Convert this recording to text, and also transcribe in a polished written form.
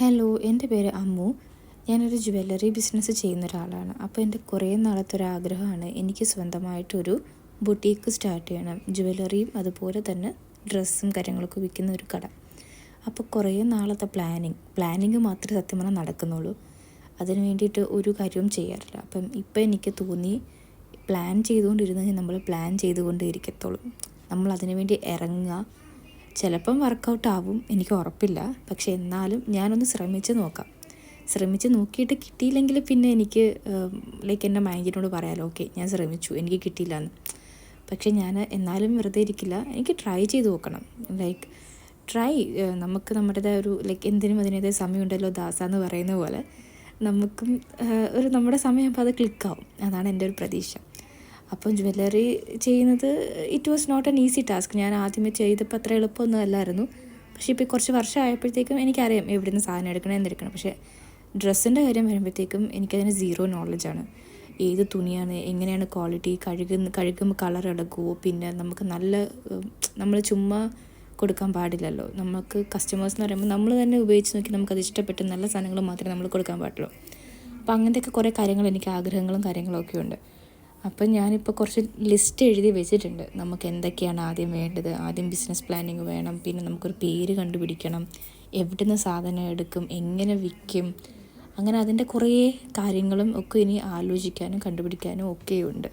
Hello, എൻ്റെ പേര് അമ്മു. ഞാനൊരു ജ്വല്ലറി ബിസിനസ് ചെയ്യുന്ന ഒരാളാണ്. അപ്പോൾ എൻ്റെ കുറേ നാളത്തെ ഒരു ആഗ്രഹമാണ് എനിക്ക് സ്വന്തമായിട്ടൊരു ബുട്ടീക്ക് സ്റ്റാർട്ട് ചെയ്യണം. ജ്വല്ലറിയും അതുപോലെ തന്നെ ഡ്രസ്സും കാര്യങ്ങളൊക്കെ വിൽക്കുന്ന ഒരു കട. അപ്പോൾ കുറേ നാളത്തെ പ്ലാനിങ് മാത്രമേ സത്യം പറഞ്ഞാൽ നടക്കുന്നുള്ളൂ. അതിന് വേണ്ടിയിട്ട് ഒരു കാര്യവും ചെയ്യാറില്ല. അപ്പം ഇപ്പം എനിക്ക് തോന്നി പ്ലാൻ ചെയ്തുകൊണ്ടിരുന്നെങ്കിൽ നമ്മൾ പ്ലാൻ ചെയ്തുകൊണ്ടേ ഇരിക്കത്തുള്ളൂ. നമ്മൾ അതിനു വേണ്ടി ഇറങ്ങുക. ചിലപ്പം വർക്കൗട്ട് ആവും, എനിക്ക് ഉറപ്പില്ല. പക്ഷെ എന്നാലും ഞാനൊന്ന് ശ്രമിച്ച് നോക്കിയിട്ട് കിട്ടിയില്ലെങ്കിൽ പിന്നെ എനിക്ക് എൻ്റെ മൈൻഡിനോട് പറയാമല്ലോ, ഓക്കെ ഞാൻ ശ്രമിച്ചു, എനിക്ക് കിട്ടിയില്ല എന്ന്. പക്ഷെ ഞാൻ എന്നാലും വെറുതെ ഇരിക്കില്ല, എനിക്ക് ട്രൈ ചെയ്ത് നോക്കണം. നമുക്ക് നമ്മുടേതായ എന്തിനും അതിനേതായ സമയമുണ്ടല്ലോ ദാസ എന്ന് പറയുന്ന പോലെ നമുക്കും നമ്മുടെ സമയമാകുമ്പോൾ അത് ക്ലിക്കാവും. അതാണ് എൻ്റെ ഒരു പ്രതീക്ഷ. അപ്പം ജ്വല്ലറി ചെയ്യുന്നത് it was not an easy task. ഞാൻ ആദ്യമേ ചെയ്തപ്പോൾ അത്ര എളുപ്പമൊന്നും അല്ലായിരുന്നു. പക്ഷേ ഇപ്പോൾ കുറച്ച് വർഷമായപ്പോഴത്തേക്കും എനിക്കറിയാം എവിടെ നിന്ന് സാധനം എടുക്കണം എന്തെടുക്കണം. പക്ഷേ ഡ്രസ്സിൻ്റെ കാര്യം വരുമ്പോഴത്തേക്കും എനിക്കതിന് സീറോ നോളജാണ്. ഏത് തുണിയാണ്, എങ്ങനെയാണ് ക്വാളിറ്റി, കഴുകുമ്പോൾ കളർ ഇളകുമോ, പിന്നെ നമുക്ക് നമ്മൾ ചുമ്മാ കൊടുക്കാൻ പാടില്ലല്ലോ. നമുക്ക് കസ്റ്റമേഴ്സ് എന്ന് പറയുമ്പോൾ നമ്മൾ തന്നെ ഉപയോഗിച്ച് നോക്കി നമുക്കത് ഇഷ്ടപ്പെട്ട് നല്ല സാധനങ്ങൾ മാത്രമേ നമ്മൾ കൊടുക്കാൻ പാടുള്ളൂ. അപ്പോൾ അങ്ങനത്തെയൊക്കെ കുറേ കാര്യങ്ങൾ, എനിക്ക് ആഗ്രഹങ്ങളും കാര്യങ്ങളൊക്കെ ഉണ്ട്. അപ്പം ഞാനിപ്പോൾ കുറച്ച് ലിസ്റ്റ് എഴുതി വെച്ചിട്ടുണ്ട്. നമുക്ക് എന്തൊക്കെയാണ് ആദ്യം വേണ്ടത്. ആദ്യം ബിസിനസ് പ്ലാനിങ് വേണം, പിന്നെ നമുക്കൊരു പേര് കണ്ടുപിടിക്കണം, എവിടെ നിന്ന് സാധനം എടുക്കും, എങ്ങനെ വിൽക്കും, അങ്ങനെ അതിൻ്റെ കുറേ കാര്യങ്ങളും ഒക്കെ ഇനി ആലോചിക്കാനും കണ്ടുപിടിക്കാനും ഒക്കെയുണ്ട്.